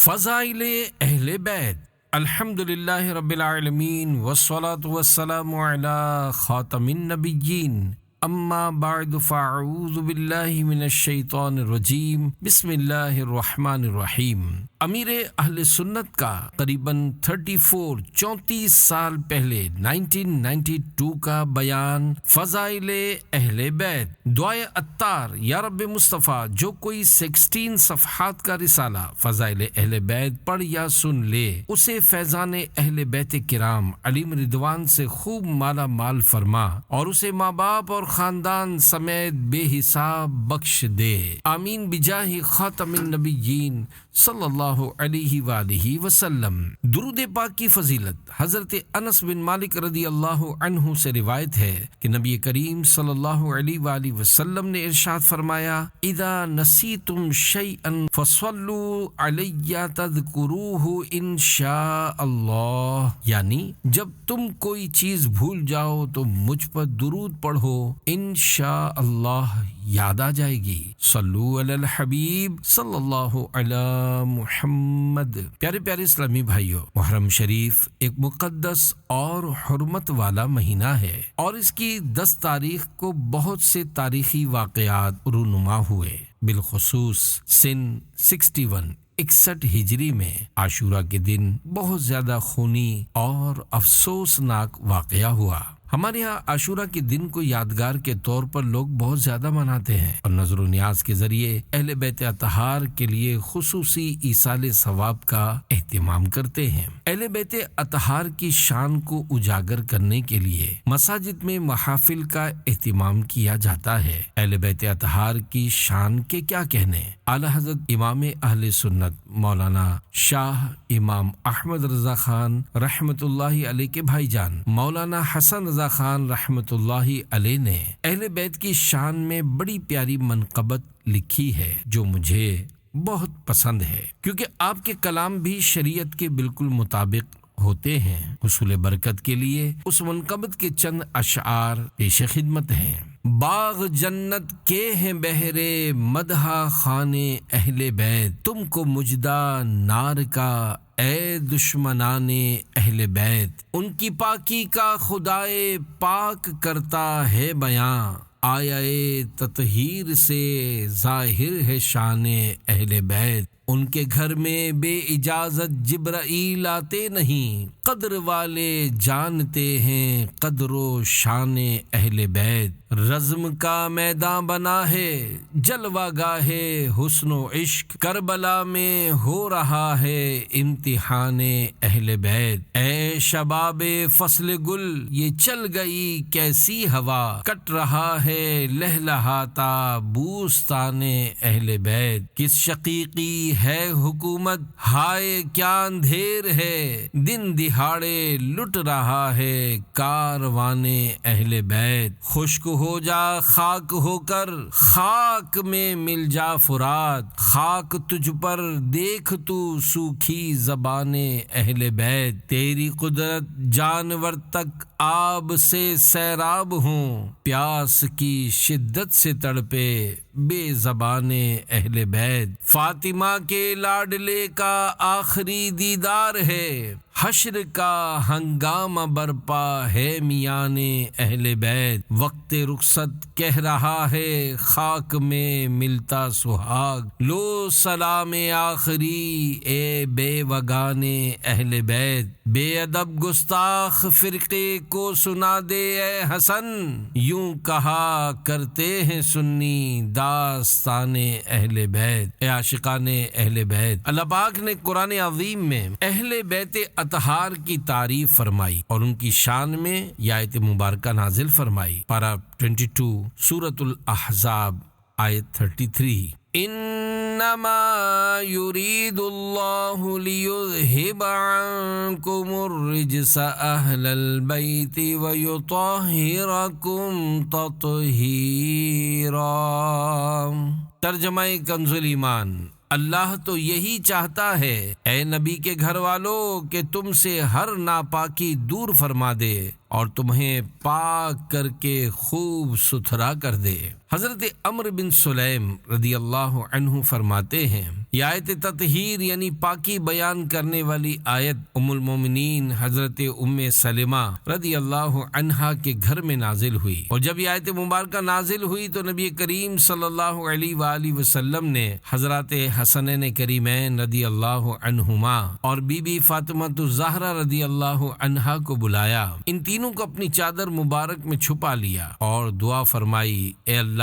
فضائل اہل بیت۔ الحمدللہ رب العالمین والصلاة والسلام علی خاتم النبیین، اما بعد فاعوذ باللہ من الشیطان الرجیم، بسم اللہ الرحمن الرحیم۔ امیر اہل سنت کا قریباً 34 سال پہلے 1992 کا بیان فضائل اہل بیت۔ دعائے عطار، یا رب مصطفیٰ، جو کوئی 16 صفحات کا رسالہ فضائل اہل بیت پڑھ یا سن لے، اسے فیضان اہل بیت کرام علیہم رضوان سے خوب مالا مال فرما، اور اسے ماں باپ اور خاندان سمیت بے حساب بخش دے، آمین بجاہ خاتم النبیین صلی اللہ علیہ وآلہ وسلم۔ درود پاک کی فضیلت حضرت انس بن مالک رضی اللہ عنہ سے روایت ہے کہ نبی کریم صلی اللہ علیہ وآلہ وسلم نے ارشاد فرمایا، اذا نسیتم شیئا فصلوا علی تذکروہ ان شاء اللہ، یعنی جب تم کوئی چیز بھول جاؤ تو مجھ پر درود پڑھو، انشاء اللہ یاد آ جائے گی۔ صلو علی الحبیب صلی اللہ علی محمد۔ پیارے پیارے اسلامی بھائیوں، محرم شریف ایک مقدس اور حرمت والا مہینہ ہے، اور اس کی 10 تاریخ کو بہت سے تاریخی واقعات رونما ہوئے، بالخصوص سن 61 ہجری میں عاشورہ کے دن بہت زیادہ خونی اور افسوسناک واقعہ ہوا۔ ہمارے یہاں عاشورہ کے دن کو یادگار کے طور پر لوگ بہت زیادہ مناتے ہیں، اور نظر و نیاز کے ذریعے اہل بیت اطہار کے لیے خصوصی ایصال ثواب کا اہتمام کرتے ہیں۔ اہل بیت اطہار کی شان کو اجاگر کرنے کے لیے مساجد میں محافل کا اہتمام کیا جاتا ہے۔ اہل بیت اطہار کی شان کے کیا کہنے؟ اعلی حضرت امام اہل سنت مولانا شاہ امام احمد رضا خان رحمت اللہ علیہ کے بھائی جان مولانا حسن رضا خان رحمت اللہ علیہ نے اہل بیت کی شان میں بڑی پیاری منقبت لکھی ہے، جو مجھے بہت پسند ہے، کیونکہ آپ کے کلام بھی شریعت کے بالکل مطابق ہوتے ہیں۔ حصول برکت کے لیے اس منقبت کے چند اشعار پیش خدمت ہیں۔ باغ جنت کے ہیں بہرے مدح خانے اہل بیت، تم کو مجدہ نار کا اے دشمنان اہل بیت، ان کی پاکی کا خدائے پاک کرتا ہے بیاں، آیا تطہیر سے ظاہر ہے شان اہل بیت، ان کے گھر میں بے اجازت جبرائیل آتے نہیں، قدر والے جانتے ہیں قدر و شان اہل بیت، رزم کا میدان بنا ہے جلوہ گاہ حسن و عشق، کربلا میں ہو رہا ہے امتحان اہل بیت، اے شباب فصل گل یہ چل گئی کیسی ہوا، کٹ رہا ہے لہلہاتا بوستان اہل بیت، کس شقیقی ہے حکومت ہائے کیا اندھیر ہے، دن دہاڑے لٹ رہا ہے کاروان اہل بیت، خشک ہو جا خاک ہو کر خاک میں مل جا فرات، خاک تجھ پر دیکھ تو سوکھی زبان اہل بیت، تیری قدرت جانور تک آب سے سیراب ہوں، پیاس کی شدت سے تڑپے بے زبان اہل بیت، فاطمہ کے لاڈلے کا آخری دیدار ہے، حشر کا ہنگامہ برپا ہے میان اہل بیت، وقت رخصت کہہ رہا ہے خاک میں ملتا سہاگ، لو سلام آخری اے بے وگان اہل بیت، بے ادب گستاخ فرقے کو سنا دے اے حسن، یوں کہا کرتے ہیں سنی داستان اہل بیت۔ اے عاشقان اہل بیت، اللہ پاک نے قرآن عظیم میں اہل بیت اطہار کی تعریف فرمائی اور ان کی شان میں یہ آیت مبارکہ نازل فرمائی۔ پارہ 22 سورۃ الاحزاب آیت 33، انما یرید اللہ لیذہب عنکم الرجس اہل البیت ویطہرکم تطہیرا۔ ترجمہ کنز ایمان، اللہ تو یہی چاہتا ہے اے نبی کے گھر والوں کہ تم سے ہر ناپاکی دور فرما دے اور تمہیں پاک کر کے خوب ستھرا کر دے۔ حضرت عمرو بن سلیم رضی اللہ عنہ فرماتے ہیں، یہ آیت تطہیر یعنی پاکی بیان کرنے والی آیت ام المومنین حضرت ام سلمہ رضی اللہ عنہا کے گھر میں نازل ہوئی، اور جب یہ آیت مبارکہ نازل ہوئی تو نبی کریم صلی اللہ علیہ وآلہ وسلم نے حضرات حسنین کریمین رضی اللہ عنہما اور بی بی فاطمہ الزہرا رضی اللہ عنہا کو بلایا، ان تینوں کو اپنی چادر مبارک میں چھپا لیا اور دعا فرمائی، اے اللہ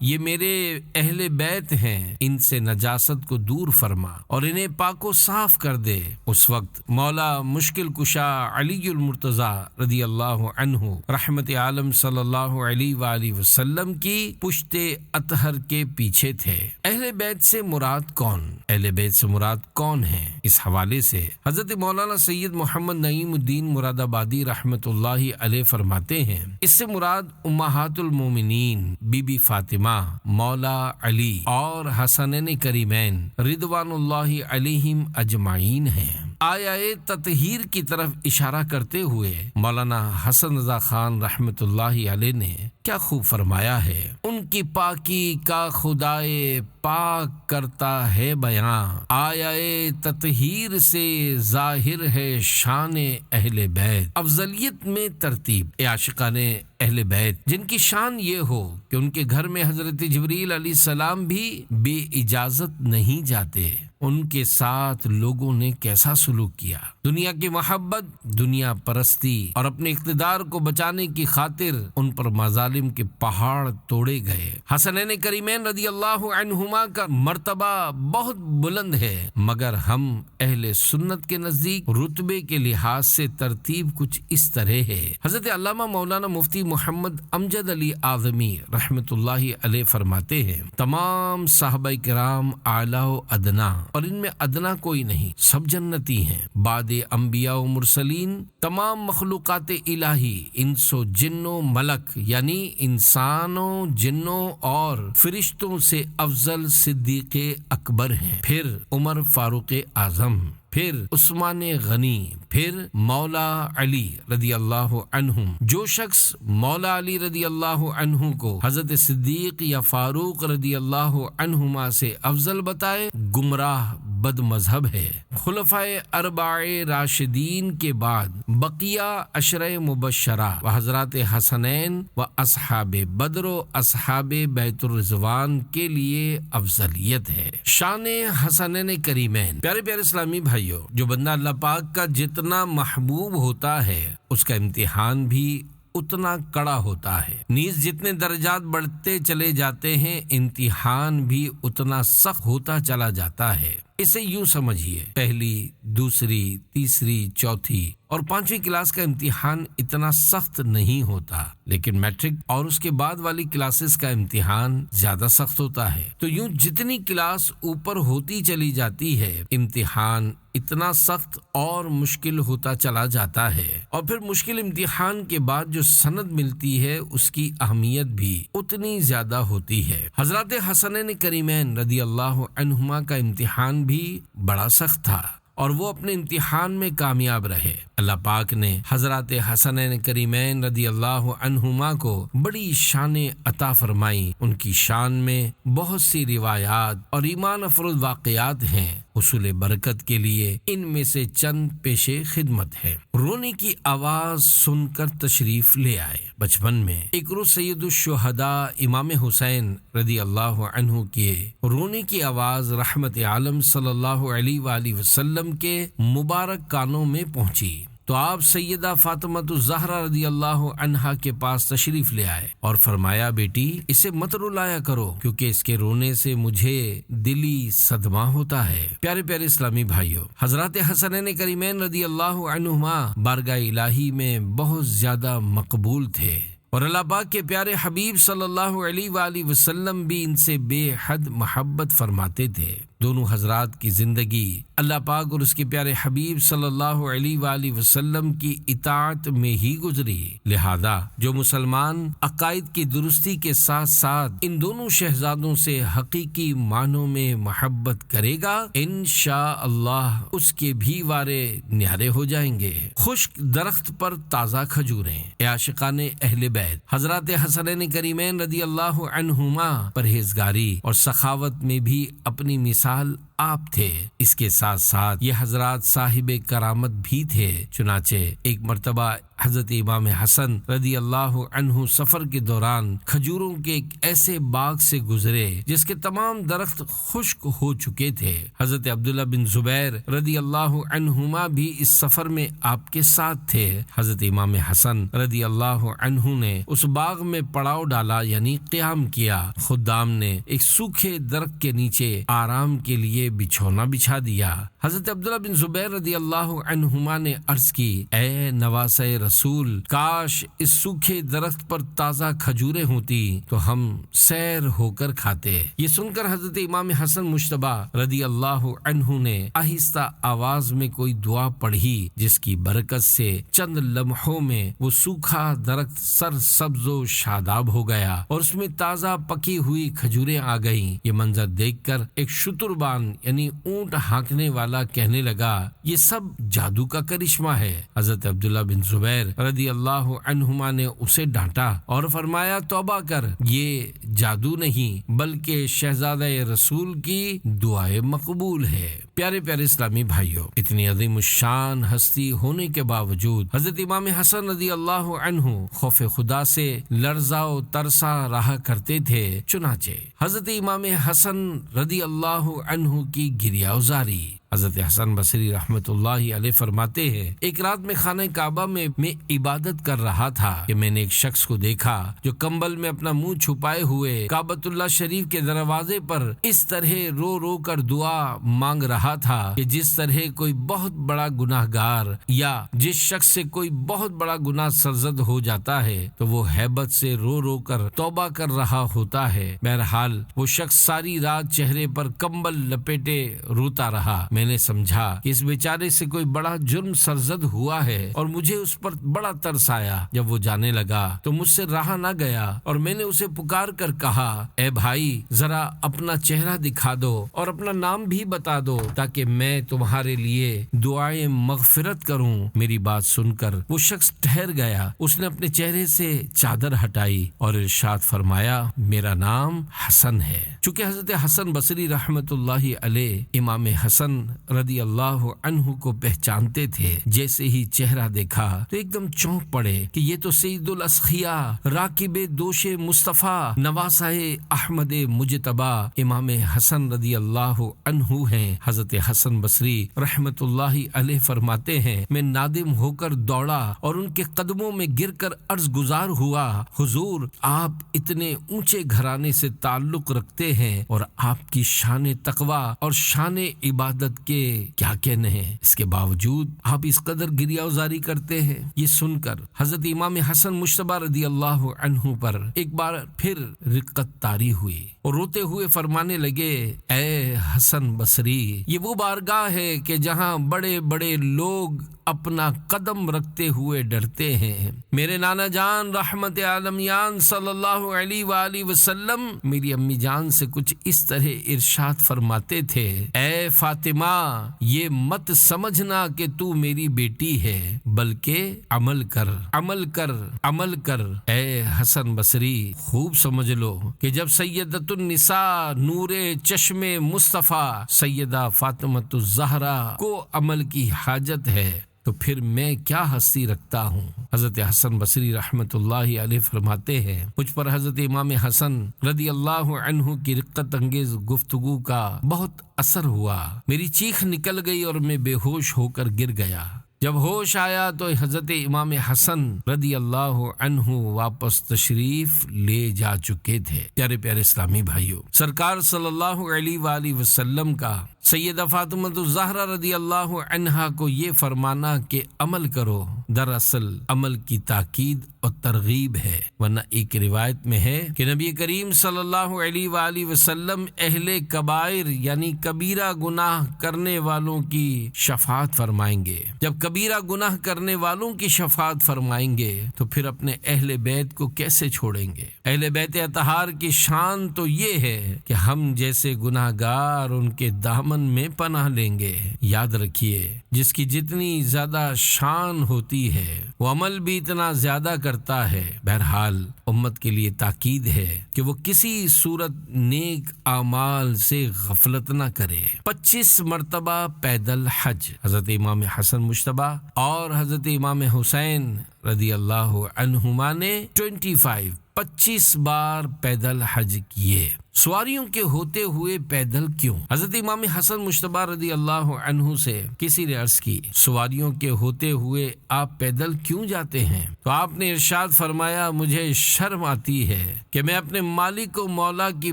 یہ میرے اہل بیت ہیں، ان سے نجاست کو دور فرما اور انہیں پاک و صاف کر دے۔ اس وقت مولا مشکل کشا علی المرتضی رضی اللہ عنہ رحمت عالم صلی اللہ علیہ وآلہ وسلم کی پشت اطہر کے پیچھے تھے۔ اہل بیت سے مراد کون؟ اہل بیت سے مراد کون ہیں؟ اس حوالے سے حضرت مولانا سید محمد نعیم الدین مراد آبادی رحمت اللہ علیہ فرماتے ہیں، اس سے مراد امہات المومنین بی بی فاطمہ، مولا علی اور حسنین کریمین رضوان اللہ علیہم اجمعین ہیں۔ آیہ تطہیر کی طرف اشارہ کرتے ہوئے مولانا حسن رضا خان رحمت اللہ علیہ نے کیا خوب فرمایا ہے، ان کی پاکی کا خدائے پاک کرتا ہے بیاں، آیہ تطہیر سے ظاہر ہے شان اہل بیت۔ افضلیت میں ترتیب، اے عاشقان اہل بیت جن کی شان یہ ہو کہ ان کے گھر میں حضرت جبریل علیہ السلام بھی بے اجازت نہیں جاتے، ان کے ساتھ لوگوں نے کیسا سلوک کیا، دنیا کی محبت، دنیا پرستی اور اپنے اقتدار کو بچانے کی خاطر ان پر مظالم کے پہاڑ توڑے گئے۔ حسنین کریمین رضی اللہ عنہما کا مرتبہ بہت بلند ہے، مگر ہم اہل سنت کے نزدیک رتبے کے لحاظ سے ترتیب کچھ اس طرح ہے۔ حضرت علامہ مولانا مفتی محمد امجد علی اعظمی رحمت اللہ علیہ فرماتے ہیں، تمام صحابہ کرام اعلیٰ و ادنا، اور ان میں ادنا کوئی نہیں، سب جنتی ہیں۔ بعد انبیاء و مرسلین تمام مخلوقات الہی، انس و جن و ملک یعنی انسانوں، جنوں اور فرشتوں سے افضل صدیق اکبر ہیں، پھر عمر فاروق اعظم، پھر عثمان غنی، پھر مولا علی رضی اللہ عنہم۔ جو شخص مولا علی رضی اللہ عنہ کو حضرت صدیق یا فاروق رضی اللہ عنہما سے افضل بتائے، گمراہ بد مذہب ہے۔ خلفائے اربعہ راشدین کے بعد بقیہ عشرہ مبشرہ و حضرات حسنین و اصحاب بدر و اصحاب بیت الرضوان کے لیے افضلیت ہے۔ شان حسنین کریمین، پیارے پیارے اسلامی بھائیوں، جو بندہ اللہ پاک کا جتنا محبوب ہوتا ہے اس کا امتحان بھی اتنا کڑا ہوتا ہے، نیز جتنے درجات بڑھتے چلے جاتے ہیں امتحان بھی اتنا سخت ہوتا چلا جاتا ہے۔ اسے یوں سمجھیے، پہلی، دوسری، تیسری، چوتھی اور پانچویں کلاس کا امتحان اتنا سخت نہیں ہوتا، لیکن میٹرک اور اس کے بعد والی کلاسز کا امتحان زیادہ سخت ہوتا ہے۔ تو یوں جتنی کلاس اوپر ہوتی چلی جاتی ہے امتحان اتنا سخت اور مشکل ہوتا چلا جاتا ہے، اور پھر مشکل امتحان کے بعد جو سند ملتی ہے اس کی اہمیت بھی اتنی زیادہ ہوتی ہے۔ حضرات حسنین کریمین رضی اللہ عنہما کا امتحان بھی بڑا سخت تھا، اور وہ اپنے امتحان میں کامیاب رہے۔ اللہ پاک نے حضرات حسنین کریمین رضی اللہ عنہما کو بڑی شان عطا فرمائی، ان کی شان میں بہت سی روایات اور ایمان افروز واقعات ہیں۔ حصول برکت کے لیے ان میں سے چند پیش خدمت ہے۔ رونے کی آواز سن کر تشریف لے آئے۔ بچپن میں ایک روز سید الشہداء امام حسین رضی اللہ عنہ کے رونے کی آواز رحمت عالم صلی اللہ علیہ وآلہ وسلم کے مبارک کانوں میں پہنچی تو آپ سیدہ فاطمہ الزہرا رضی اللہ عنہا کے پاس تشریف لے آئے اور فرمایا، بیٹی اسے مت رلایا کرو کیونکہ اس کے رونے سے مجھے دلی صدمہ ہوتا ہے۔ پیارے پیارے اسلامی بھائیوں، حضرات حسنین کریمین رضی اللہ عنہما بارگاہ الہی میں بہت زیادہ مقبول تھے، اور اللہ پاک کے پیارے حبیب صلی اللہ علیہ وآلہ وسلم بھی ان سے بے حد محبت فرماتے تھے۔ دونوں حضرات کی زندگی اللہ پاک اور اس کے پیارے حبیب صلی اللہ علیہ وآلہ وسلم کی اطاعت میں ہی گزری، لہذا جو مسلمان عقائد کی درستی کے ساتھ ساتھ ان دونوں شہزادوں سے حقیقی معنوں میں محبت کرے گا، انشاءاللہ اس کے بھی وارے نیارے ہو جائیں گے۔ خشک درخت پر تازہ کھجوریں۔ اے عاشقان اہل بیت، حضرات حسنین کریمین رضی اللہ عنہما پرہیزگاری اور سخاوت میں بھی اپنی مثال آپ تھے۔ اس کے ساتھ ساتھ یہ حضرات صاحب کرامت بھی تھے، چنانچہ ایک مرتبہ حضرت امام حسن رضی اللہ عنہ سفر کے دوران کھجوروں کے ایک ایسے باغ سے گزرے جس کے تمام درخت خشک ہو چکے تھے۔ حضرت عبداللہ بن زبیر رضی اللہ عنہما بھی اس سفر میں آپ کے ساتھ تھے۔ حضرت امام حسن رضی اللہ عنہ نے اس باغ میں پڑاؤ ڈالا، یعنی قیام کیا۔ خدام نے ایک سوکھے درخت کے نیچے آرام کے لیے بچھونا بچھا دیا۔ حضرت عبداللہ بن زبیر رضی اللہ عنہما نے عرض کی، اے نواسۂ رسول، کاش اس سوکھے درخت پر تازہ کھجوریں ہوتی تو ہم سیر ہو کر کھاتے۔ یہ سن کر حضرت امام حسن مجتبی رضی اللہ عنہ نے آہستہ آواز میں کوئی دعا پڑھی، جس کی برکت سے چند لمحوں میں وہ سوکھا درخت سر سبز و شاداب ہو گیا اور اس میں تازہ پکی ہوئی کھجوریں آ گئیں۔ یہ منظر دیکھ کر ایک شتربان یعنی اونٹ ہانکنے والا کہنے لگا، یہ سب جادو کا کرشمہ ہے۔ حضرت عبداللہ بن زبیر رضی اللہ عنہما نے اسے ڈانٹا اور فرمایا، توبہ کر، یہ جادو نہیں بلکہ شہزادہ رسول کی دعائیں مقبول ہے۔ پیارے پیارے اسلامی بھائیوں، اتنی عظیم الشان ہستی ہونے کے باوجود حضرت امام حسن رضی اللہ عنہ خوف خدا سے لرزا و ترسا رہا کرتے تھے۔ چنانچہ حضرت امام حسن رضی اللہ عنہ کی گریہ ازاری۔ حضرت حسن بصری رحمت اللہ علیہ فرماتے ہیں، ایک رات میں خانہ کعبہ میں عبادت کر رہا تھا کہ میں نے ایک شخص کو دیکھا جو کمبل میں اپنا منہ چھپائے ہوئے کعبۃ اللہ شریف کے دروازے پر اس طرح رو رو کر دعا مانگ رہا تھا کہ جس طرح کوئی بہت بڑا گناہگار یا جس شخص سے کوئی بہت بڑا گناہ سرزد ہو جاتا ہے تو وہ ہیبت سے رو رو کر توبہ کر رہا ہوتا ہے۔ بہرحال وہ شخص ساری رات چہرے پر کمبل لپیٹے روتا رہا۔ میں نے سمجھا کہ اس بیچارے سے کوئی بڑا جرم سرزد ہوا ہے اور مجھے اس پر بڑا ترس آیا۔ جب وہ جانے لگا تو مجھ سے رہا نہ گیا اور میں نے اسے پکار کر کہا، اے بھائی، ذرا اپنا چہرہ دکھا دو اور اپنا نام بھی بتا دو تاکہ میں تمہارے لیے دعائیں مغفرت کروں۔ میری بات سن کر وہ شخص ٹھہر گیا۔ اس نے اپنے چہرے سے چادر ہٹائی اور ارشاد فرمایا، میرا نام حسن ہے۔ چونکہ حضرت حسن بصری رحمت اللہ علیہ امام حسن رضی اللہ عنہ کو پہچانتے تھے، جیسے ہی چہرہ دیکھا تو ایک دم چونک پڑے کہ یہ تو سید الاسخیاء راکب دوش مصطفیٰ نواسہ احمد مجتبی امام حسن رضی اللہ عنہ ہیں۔ حضرت حسن بصری رحمت اللہ علیہ فرماتے ہیں، میں نادم ہو کر دوڑا اور ان کے قدموں میں گر کر عرض گزار ہوا، حضور، آپ اتنے اونچے گھرانے سے تعلق رکھتے ہیں اور آپ کی شان تقوی اور شان عبادت کے کیا کہنے ہیں، اس کے باوجود آپ اس قدر گریہ ازاری کرتے ہیں۔ یہ سن کر حضرت امام حسن مجتبی رضی اللہ عنہ پر ایک بار پھر رقت طاری ہوئی اور روتے ہوئے فرمانے لگے، اے حسن بصری، یہ وہ بارگاہ ہے کہ جہاں بڑے بڑے لوگ اپنا قدم رکھتے ہوئے ڈرتے ہیں۔ میرے نانا جان رحمت عالمیان صلی اللہ علیہ وآلہ وسلم میری امی جان سے کچھ اس طرح ارشاد فرماتے تھے، اے فاطمہ، یہ مت سمجھنا کہ تو میری بیٹی ہے، بلکہ عمل کر، عمل کر، عمل کر۔ اے حسن بصری، خوب سمجھ لو کہ جب سیدۃ النساء نور چشم مصطفیٰ سیدہ فاطمۃ الزہرا کو عمل کی حاجت ہے تو پھر میں کیا ہستی رکھتا ہوں۔ حضرت حسن بصری رحمت اللہ علیہ فرماتے ہیں، مجھ پر حضرت امام حسن رضی اللہ عنہ کی رقت انگیز گفتگو کا بہت اثر ہوا۔ میری چیخ نکل گئی اور میں بے ہوش ہو کر گر گیا۔ جب ہوش آیا تو حضرت امام حسن رضی اللہ عنہ واپس تشریف لے جا چکے تھے۔ پیارے پیارے اسلامی بھائیوں، سرکار صلی اللہ علیہ وآلہ وسلم کا سیدہ فاطمہ الزہرا رضی اللہ عنہا کو یہ فرمانا کہ عمل کرو، دراصل عمل کی تاکید اور ترغیب ہے، ورنہ ایک روایت میں ہے کہ نبی کریم صلی اللہ علیہ وآلہ وسلم اہل کبائر یعنی کبیرہ گناہ کرنے والوں کی شفاعت فرمائیں گے۔ جب کبیرہ گناہ کرنے والوں کی شفاعت فرمائیں گے تو پھر اپنے اہل بیت کو کیسے چھوڑیں گے؟ اہل بیت اطہار کی شان تو یہ ہے کہ ہم جیسے گناہ گار ان کے دامن میں پناہ لیں گے۔ یاد رکھیے، جس کی جتنی زیادہ شان ہوتی ہے وہ عمل بھی اتنا زیادہ کرتا ہے۔ بہرحال امت کے لیے تاکید ہے کہ وہ کسی صورت نیک اعمال سے غفلت نہ کرے۔ 25 مرتبہ پیدل حج، حضرت امام حسن مجتبی اور حضرت امام حسین رضی اللہ عنہما نے 25 بار پیدل حج کیے۔ سواریوں کے ہوتے ہوئے پیدل کیوں؟ حضرت امام حسن مجتبی رضی اللہ عنہ سے کسی نے عرض کی، سواریوں کے ہوتے ہوئے آپ پیدل کیوں جاتے ہیں؟ تو آپ نے ارشاد فرمایا، مجھے شرم آتی ہے کہ میں اپنے مالک و مولا کی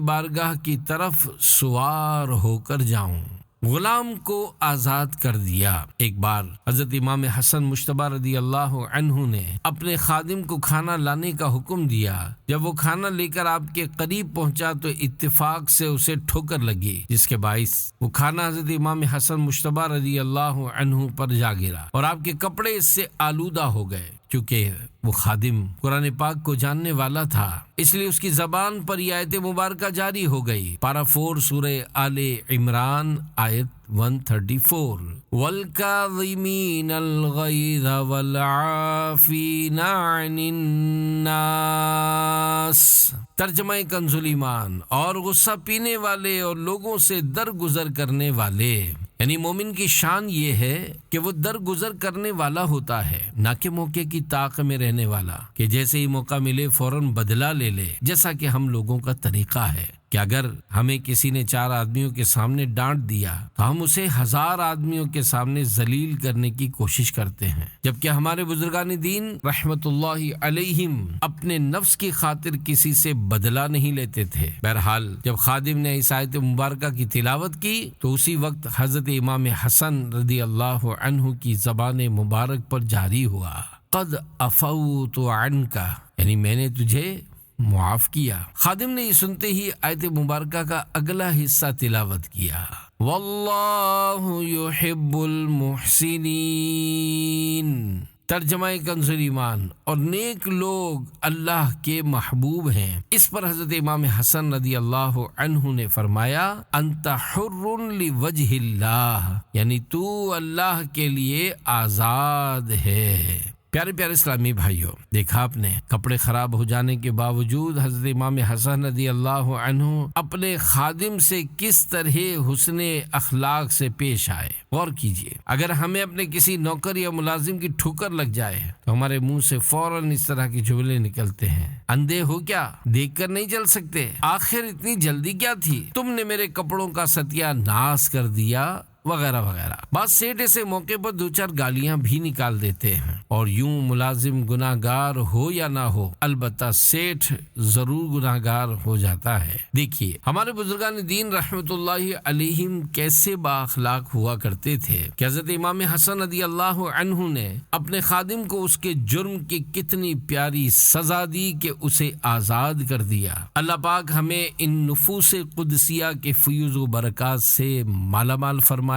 بارگاہ کی طرف سوار ہو کر جاؤں۔ غلام کو آزاد کر دیا۔ ایک بار حضرت امام حسن مجتبی رضی اللہ عنہ نے اپنے خادم کو کھانا لانے کا حکم دیا۔ جب وہ کھانا لے کر آپ کے قریب پہنچا تو اتفاق سے اسے ٹھوکر لگی، جس کے باعث وہ کھانا حضرت امام حسن مجتبی رضی اللہ عنہ پر جا گرا اور آپ کے کپڑے اس سے آلودہ ہو گئے۔ چونکہ وہ خادم قرآن پاک کو جاننے والا تھا، اس لیے اس کی زبان پر یہ آیت مبارکہ جاری ہو گئی۔ پارہ 4 سورہ آل عمران آیت 134، وَالْكَاظِمِينَ الْغَيْظَ وَالْعَافِينَ عَنِ النَّاسِ۔ ترجمہ کنز ایمان، اور غصہ پینے والے اور لوگوں سے درگزر کرنے والے۔ یعنی مومن کی شان یہ ہے کہ وہ درگزر کرنے والا ہوتا ہے، نہ کہ موقع کی طاق میں رہنے والا کہ جیسے ہی موقع ملے فوراً بدلہ لے لے، جیسا کہ ہم لوگوں کا طریقہ ہے کہ اگر ہمیں کسی نے 4 آدمیوں کے سامنے ڈانٹ دیا تو ہم اسے 1000 آدمیوں کے سامنے ذلیل کرنے کی کوشش کرتے ہیں، جبکہ ہمارے بزرگان دین رحمت اللہ علیہم اپنے نفس کی خاطر کسی سے بدلہ نہیں لیتے تھے۔ بہرحال جب خادم نے اس آیت مبارکہ کی تلاوت کی تو اسی وقت حضرت امام حسن رضی اللہ عنہ کی زبان مبارک پر جاری ہوا، قد عفوت عنک، یعنی میں نے تجھے معاف کیا۔ خادم نے یہ سنتے ہی آیت مبارکہ کا اگلا حصہ تلاوت کیا، واللہ یحب المحسنین۔ ترجمہ کنز ایمان، اور نیک لوگ اللہ کے محبوب ہیں۔ اس پر حضرت امام حسن رضی اللہ عنہ نے فرمایا، انت حر لوجہ اللہ، یعنی تو اللہ کے لیے آزاد ہے۔ پیارے پیارے اسلامی بھائیوں، دیکھا آپ نے کپڑے خراب ہو جانے کے باوجود حضرت امام حسن رضی اللہ عنہ اپنے خادم سے کس طرح حسن اخلاق سے پیش آئے۔ غور کیجئے، اگر ہمیں اپنے کسی نوکر یا ملازم کی ٹھوکر لگ جائے تو ہمارے منہ سے فوراً اس طرح کے جملے نکلتے ہیں، اندھے ہو کیا، دیکھ کر نہیں چل سکتے، آخر اتنی جلدی کیا تھی، تم نے میرے کپڑوں کا ستیہ ناش کر دیا، وغیرہ وغیرہ۔ بعض سیٹ ایسے موقع پر 2-4 گالیاں بھی نکال دیتے ہیں، اور یوں ملازم گناہ گار ہو یا نہ ہو، البتہ سیٹ ضرور گناہ گار ہو جاتا ہے۔ دیکھیے ہمارے بزرگان دین رحمت اللہ علیہم کیسے با اخلاق ہوا کرتے تھے کہ حضرت امام حسن رضی اللہ عنہ نے اپنے خادم کو اس کے جرم کی کتنی پیاری سزا دی کہ اسے آزاد کر دیا۔ اللہ پاک ہمیں ان نفوس قدسیہ کے فیوز و برکات سے مالا مال فرمائے،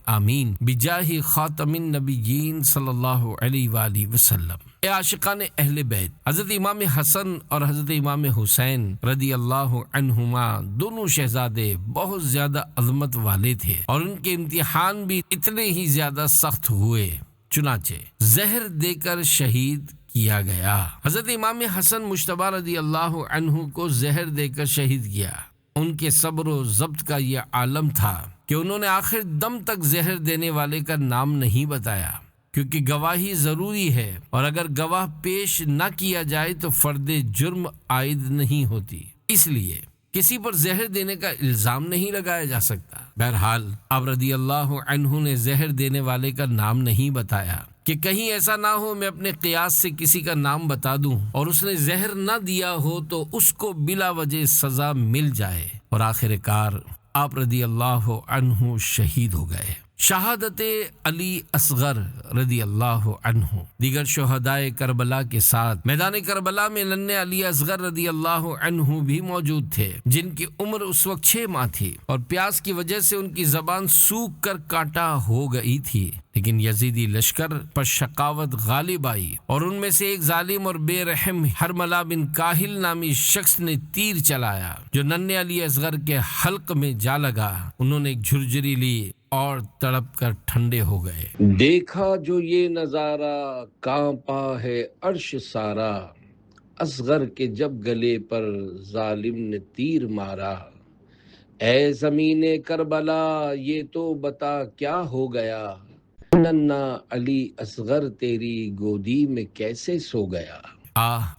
آمین، بجاہ خاتم النبیین صلی اللہ علیہ وآلہ وسلم۔ اے عاشقان اہل بیت، حضرت امام حسن اور حضرت امام حسین رضی اللہ عنہما دونوں شہزادے بہت زیادہ عظمت والے تھے، اور ان کے امتحان بھی اتنے ہی زیادہ سخت ہوئے، چنانچہ زہر دے کر شہید کیا گیا۔ حضرت امام حسن مجتبی رضی اللہ عنہ کو زہر دے کر شہید کیا۔ ان کے صبر و ضبط کا یہ عالم تھا کہ انہوں نے آخر دم تک زہر دینے والے کا نام نہیں بتایا، کیونکہ گواہی ضروری ہے، اور اگر گواہ پیش نہ کیا جائے تو فرد جرم عائد نہیں ہوتی، اس لیے کسی پر زہر دینے کا الزام نہیں لگایا جا سکتا۔ بہرحال آپ رضی اللہ عنہ نے زہر دینے والے کا نام نہیں بتایا کہ کہیں ایسا نہ ہو میں اپنے قیاس سے کسی کا نام بتا دوں اور اس نے زہر نہ دیا ہو تو اس کو بلا وجہ سزا مل جائے، اور آخر کار آپ رضی اللہ عنہ شہید ہو گئے۔ شہادت علی اصغر رضی اللہ عنہ دیگر شہدائے کربلا کے ساتھ میدان کربلا میں ننھے علی اصغر رضی اللہ عنہ بھی موجود تھے، جن کی عمر اس وقت 6 ماہ تھی اور پیاس کی وجہ سے ان کی زبان سوکھ کر کانٹا ہو گئی تھی، لیکن یزیدی لشکر پر شقاوت غالب آئی اور ان میں سے ایک ظالم اور بے رحم حرملہ بن کاہل نامی شخص نے تیر چلایا جو ننھے علی اصغر کے حلق میں جا لگا۔ انہوں نے ایک جھرجھری لی اور تڑپ کر ٹھنڈے ہو گئے۔ دیکھا جو یہ نظارہ کانپا ہے عرش سارا، اصغر کے جب گلے پر ظالم نے تیر مارا۔ اے زمین کربلا یہ تو بتا کیا ہو گیا، ننھا علی اصغر تیری گودی میں کیسے سو گیا۔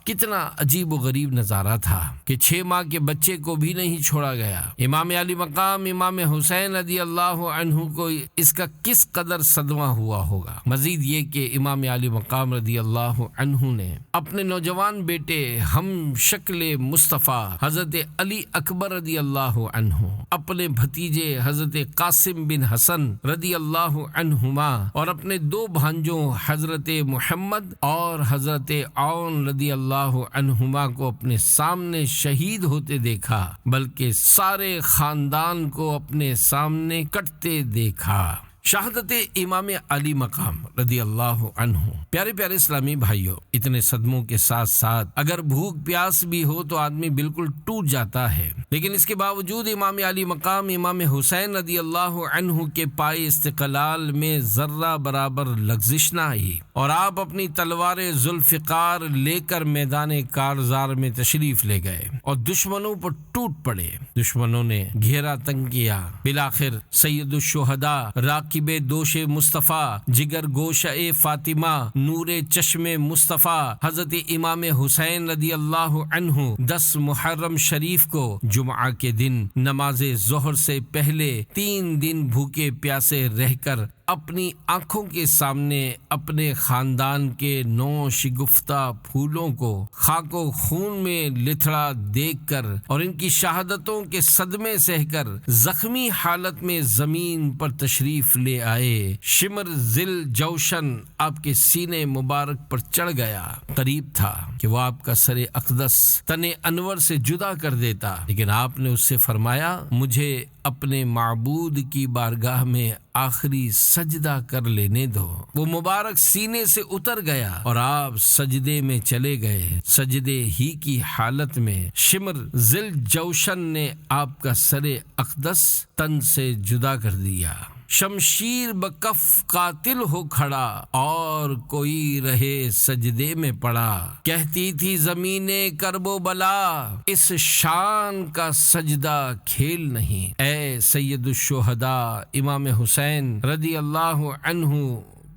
کتنا عجیب و غریب نظارہ تھا کہ 6 ماہ کے بچے کو بھی نہیں چھوڑا گیا۔ امام علی مقام امام حسین رضی اللہ عنہ کو اس کا کس قدر صدمہ ہوا ہوگا۔ مزید یہ کہ امام علی مقام رضی اللہ عنہ نے اپنے نوجوان بیٹے ہم شکل مصطفیٰ حضرت علی اکبر رضی اللہ عنہ، اپنے بھتیجے حضرت قاسم بن حسن رضی اللہ عنہما اور اپنے 2 بھانجوں حضرت محمد اور حضرت عون رضی اللہ عنہما کو اپنے سامنے شہید ہوتے دیکھا، بلکہ سارے خاندان کو اپنے سامنے کٹتے دیکھا۔ شہادت امام علی مقام رضی اللہ عنہ۔ پیارے پیارے اسلامی بھائیوں، اتنے صدموں کے ساتھ ساتھ اگر بھوک پیاس بھی ہو تو آدمی بالکل ٹوٹ جاتا ہے، لیکن اس کے باوجود امام علی مقام امام حسین رضی اللہ عنہ کے پائے استقلال میں ذرہ برابر لغزش نہ آئی اور آپ اپنی تلوار ذوالفقار لے کر میدان کارزار میں تشریف لے گئے اور دشمنوں پر ٹوٹ پڑے۔ دشمنوں نے گھیرا تنگ کیا، بالآخر سید الشہداء راکب دوش مصطفیٰ، جگر گوشہ فاطمہ، نور چشم مصطفیٰ حضرت امام حسین رضی اللہ عنہ 10 محرم شریف کو جمعہ کے دن نماز ظہر سے پہلے 3 دن بھوکے پیاسے رہ کر اپنی آنکھوں کے سامنے اپنے خاندان کے 9 شگفتہ پھولوں کو خاک و خون میں لتھڑا دیکھ کر اور ان کی شہادتوں کے صدمے سہ کر زخمی حالت میں زمین پر تشریف لے آئے۔ شمر ذل جوشن آپ کے سینے مبارک پر چڑھ گیا۔ قریب تھا کہ وہ آپ کا سر اقدس تن انور سے جدا کر دیتا، لیکن آپ نے اس سے فرمایا، مجھے اپنے معبود کی بارگاہ میں آخری سجدہ کر لینے دو۔ وہ مبارک سینے سے اتر گیا اور آپ سجدے میں چلے گئے۔ سجدے ہی کی حالت میں شمر ذل جوشن نے آپ کا سر اقدس تن سے جدا کر دیا۔ شمشیر بکف قاتل ہو کھڑا اور کوئی رہے سجدے میں پڑا، کہتی تھی زمین کرب و بلا، اس شان کا سجدہ کھیل نہیں۔ اے سید الشہداء امام حسین رضی اللہ عنہ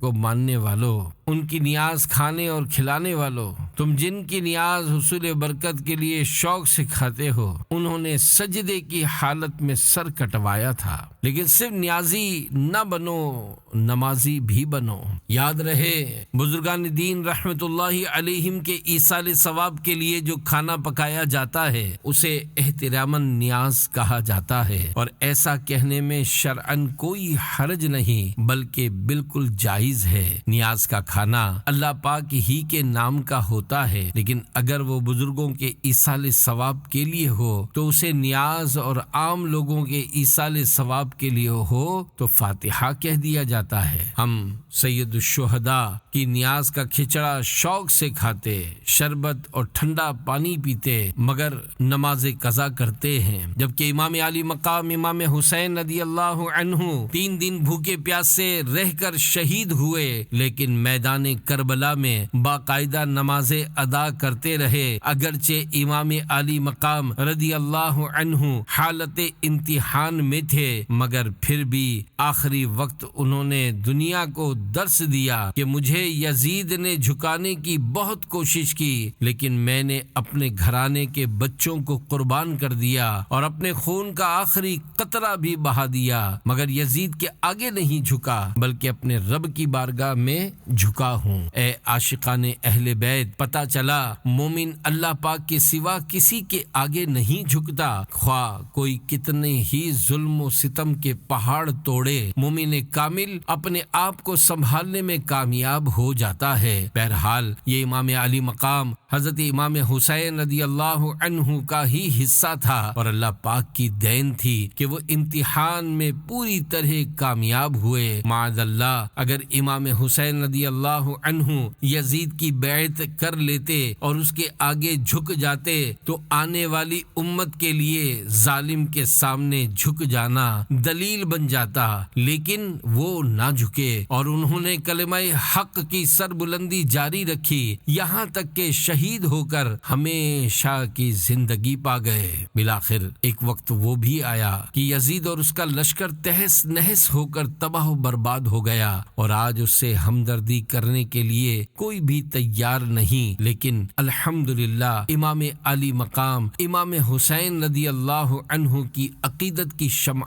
کو ماننے والوں، ان کی نیاز کھانے اور کھلانے والوں، تم جن کی نیاز حصول برکت کے لیے شوق سے کھاتے ہو، انہوں نے سجدے کی حالت میں سر کٹوایا تھا، لیکن صرف نیازی نہ بنو، نمازی بھی بنو۔ یاد رہے بزرگان دین رحمت اللہ علیہم کے ایصال ثواب کے لیے جو کھانا پکایا جاتا ہے اسے احتراماً نیاز کہا جاتا ہے، اور ایسا کہنے میں شرعاً کوئی حرج نہیں بلکہ بالکل جائز ہے۔ نیاز کا کھانا اللہ پاک ہی کے نام کا ہوتا ہے، لیکن اگر وہ بزرگوں کے ایصال ثواب کے لیے ہو تو اسے نیاز، اور عام لوگوں کے ایصال ثواب کے لیے ہو تو فاتحہ کہہ دیا جاتا ہے۔ ہم سید الشہداء کی نیاز کا کھچڑا شوق سے کھاتے، شربت اور ٹھنڈا پانی پیتے، مگر نماز قضا کرتے ہیں، جبکہ امام علی مقام امام حسین رضی اللہ عنہ 3 دن بھوکے پیاسے رہ کر شہید ہوئے، لیکن میدان کربلا میں باقاعدہ نمازیں ادا کرتے رہے۔ اگرچہ امام علی مقام رضی اللہ عنہ حالت امتحان میں تھے، مگر پھر بھی آخری وقت انہوں نے دنیا کو درس دیا کہ مجھے یزید نے جھکانے کی بہت کوشش کی، لیکن میں نے اپنے گھرانے کے بچوں کو قربان کر دیا اور اپنے خون کا آخری قطرہ بھی بہا دیا، مگر یزید کے آگے نہیں جھکا بلکہ اپنے رب کی بارگاہ میں جھکا ہوں۔ اے عاشقان اہل بیت، پتہ چلا مومن اللہ پاک کے سوا کسی کے آگے نہیں جھکتا، خواہ کوئی کتنے ہی ظلم و ستم ستم کے پہاڑ توڑے مومن کامل اپنے آپ کو سنبھالنے میں کامیاب ہو جاتا ہے۔ بہرحال یہ امام علی مقام حضرت امام حسین رضی اللہ عنہ کا ہی حصہ تھا، اور اللہ پاک کی دین تھی کہ وہ امتحان میں پوری طرح کامیاب ہوئے۔ معاذ اللہ، اگر امام حسین رضی اللہ عنہ یزید کی بیعت کر لیتے اور اس کے آگے جھک جاتے تو آنے والی امت کے لیے ظالم کے سامنے جھک جانا دلیل بن جاتا، لیکن وہ نہ جھکے اور انہوں نے کلمہ حق کی سربلندی جاری رکھی، یہاں تک کہ شہید ہو کر ہمیشہ کی زندگی پا گئے۔ بالآخر ایک وقت وہ بھی آیا کہ یزید اور اس کا لشکر تہس نہس ہو کر تباہ و برباد ہو گیا، اور آج اس سے ہمدردی کرنے کے لیے کوئی بھی تیار نہیں، لیکن الحمدللہ امام علی مقام امام حسین رضی اللہ عنہ کی عقیدت کی شمع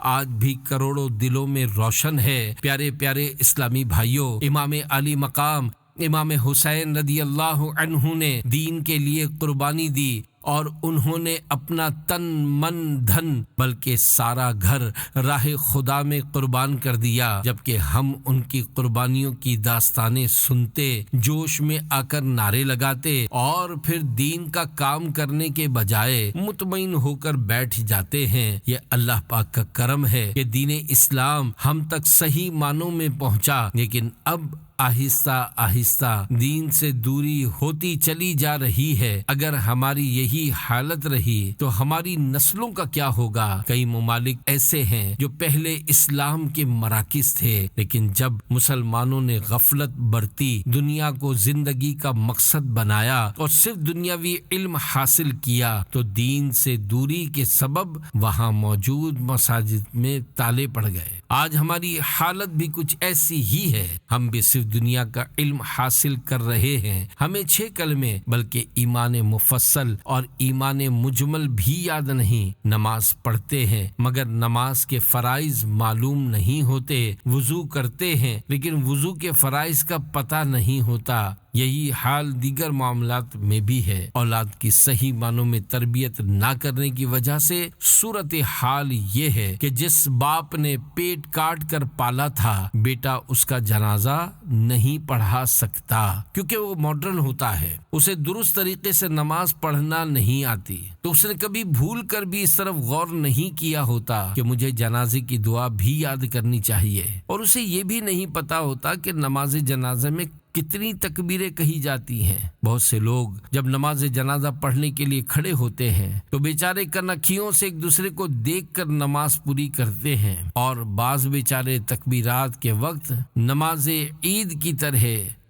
آج بھی کروڑوں دلوں میں روشن ہے۔ پیارے پیارے اسلامی بھائیوں، امام علی مقام امام حسین رضی اللہ عنہ نے دین کے لیے قربانی دی، اور انہوں نے اپنا تن من دھن بلکہ سارا گھر راہ خدا میں قربان کر دیا، جبکہ ہم ان کی قربانیوں کی داستانیں سنتے، جوش میں آ کر نعرے لگاتے اور پھر دین کا کام کرنے کے بجائے مطمئن ہو کر بیٹھ جاتے ہیں۔ یہ اللہ پاک کا کرم ہے کہ دین اسلام ہم تک صحیح معنوں میں پہنچا، لیکن اب آہستہ آہستہ دین سے دوری ہوتی چلی جا رہی ہے۔ اگر ہماری یہی حالت رہی تو ہماری نسلوں کا کیا ہوگا؟ کئی ممالک ایسے ہیں جو پہلے اسلام کے مراکز تھے، لیکن جب مسلمانوں نے غفلت برتی، دنیا کو زندگی کا مقصد بنایا اور صرف دنیاوی علم حاصل کیا، تو دین سے دوری کے سبب وہاں موجود مساجد میں تالے پڑ گئے۔ آج ہماری حالت بھی کچھ ایسی ہی ہے، ہم بھی صرف دنیا کا علم حاصل کر رہے ہیں، ہمیں 6 کلمے بلکہ ایمان مفصل اور ایمان مجمل بھی یاد نہیں، نماز پڑھتے ہیں مگر نماز کے فرائض معلوم نہیں ہوتے، وضو کرتے ہیں لیکن وضو کے فرائض کا پتہ نہیں ہوتا۔ یہی حال دیگر معاملات میں بھی ہے۔ اولاد کی صحیح معنوں میں تربیت نہ کرنے کی وجہ سے صورتحال یہ ہے کہ جس باپ نے پیٹ کاٹ کر پالا تھا، بیٹا اس کا جنازہ نہیں پڑھا سکتا کیونکہ وہ ماڈرن ہوتا ہے، اسے درست طریقے سے نماز پڑھنا نہیں آتی، تو اس نے کبھی بھول کر بھی اس طرف غور نہیں کیا ہوتا کہ مجھے جنازے کی دعا بھی یاد کرنی چاہیے، اور اسے یہ بھی نہیں پتا ہوتا کہ نماز جنازے میں کتنی تکبیریں کہی جاتی ہیں۔ بہت سے لوگ جب نماز جنازہ پڑھنے کے لیے کھڑے ہوتے ہیں تو بیچارے کنکھیوں سے ایک دوسرے کو دیکھ کر نماز پوری کرتے ہیں، اور بعض بیچارے تکبیرات کے وقت نماز عید کی طرح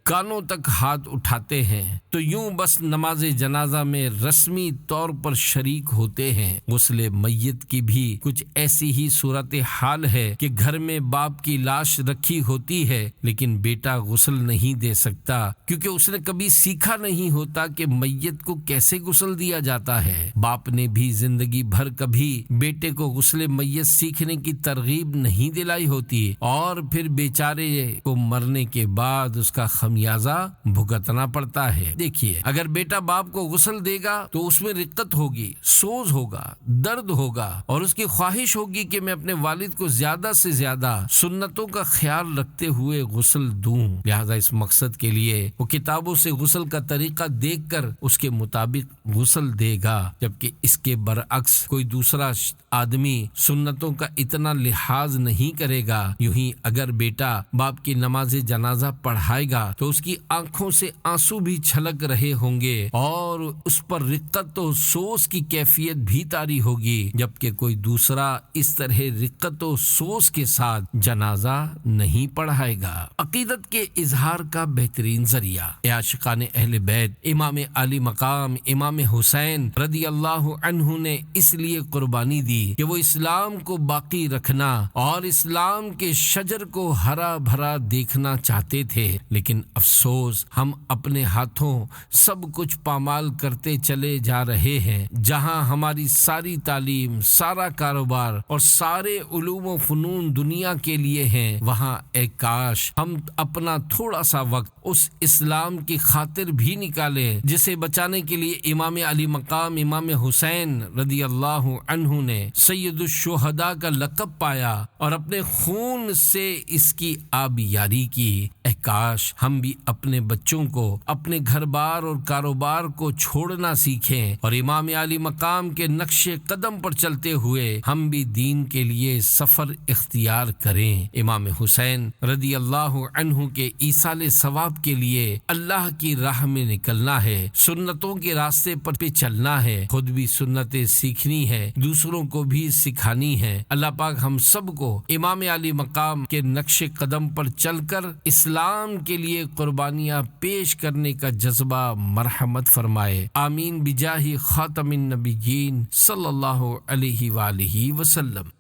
کانوں تک ہاتھ اٹھاتے ہیں، تو یوں بس نماز جنازہ میں رسمی طور پر شریک ہوتے ہیں۔ غسل میت کی بھی کچھ ایسی ہی صورتحال ہے کہ گھر میں باپ کی لاش رکھی ہوتی ہے لیکن بیٹا غسل نہیں دے سکتا کیونکہ اس نے کبھی سیکھا نہیں ہوتا کہ میت کو کیسے غسل دیا جاتا ہے۔ باپ نے بھی زندگی بھر کبھی بیٹے کو غسل میت سیکھنے کی ترغیب نہیں دلائی ہوتی، اور پھر بیچارے کو مرنے کے بعد اس کا خمیازہ بھگتنا پڑتا ہے۔ دیکھیے، اگر بیٹا باپ کو غسل دے گا تو اس میں رقت ہوگی، سوز ہوگا، درد ہوگا، اور اس کی خواہش ہوگی کہ میں اپنے والد کو زیادہ سے زیادہ سنتوں کا خیال رکھتے ہوئے غسل دوں، لہذا اس مقصد کے لیے وہ کتابوں سے غسل کا طریقہ دیکھ کر اس کے مطابق غسل دے گا، جبکہ اس کے برعکس کوئی دوسرا آدمی سنتوں کا اتنا لحاظ نہیں کرے گا۔ یوں ہی اگر بیٹا باپ کی نماز جنازہ پڑھائے گا تو اس کی آنکھوں سے آنسو بھی چھلک رہے ہوں گے اور اس پر رقت و سوز کی کیفیت بھی طاری ہوگی، جبکہ کوئی دوسرا اس طرح رقت و سوز کے ساتھ جنازہ نہیں پڑھائے گا۔ عقیدت کے اظہار کا بہترین ذریعہ اے عاشقان اہل بیت، امام علی مقام امام حسین رضی اللہ عنہ نے اس لیے قربانی دی کہ وہ اسلام کو باقی رکھنا اور اسلام کے شجر کو ہرا بھرا دیکھنا چاہتے تھے، لیکن افسوس ہم اپنے ہاتھوں سب کچھ پامال کرتے چلے جا رہے ہیں۔ جہاں ہماری ساری تعلیم، سارا کاروبار اور سارے علوم و فنون دنیا کے لیے ہیں، وہاں اے کاش ہم اپنا تھوڑا سا وقت اس اسلام کی خاطر بھی نکالیں جسے بچانے کے لیے امام علی مقام امام حسین رضی اللہ عنہ نے سید الشہداء کا لقب پایا اور اپنے خون سے اس کی آبیاری کی۔ اے کاش ہم بھی اپنے بچوں کو اپنے گھر بار اور کاروبار کو چھوڑنا سیکھیں اور امام علی مقام کے نقش قدم پر چلتے ہوئے ہم بھی دین کے لیے سفر اختیار کریں۔ امام حسین رضی اللہ عنہ کے ایصال ثواب کے لیے اللہ کی راہ میں نکلنا ہے، سنتوں کے راستے پر پہ چلنا ہے، خود بھی سنتیں سیکھنی ہے، دوسروں کو بھی سکھانی ہے۔ اللہ پاک ہم سب کو امام علی مقام کے نقش قدم پر چل کر اسلام کے لیے قربانیاں پیش کرنے کا جذبہ مرحمت فرمائے، آمین بجاہ خاتم النبیین صلی اللہ علیہ وآلہ وسلم۔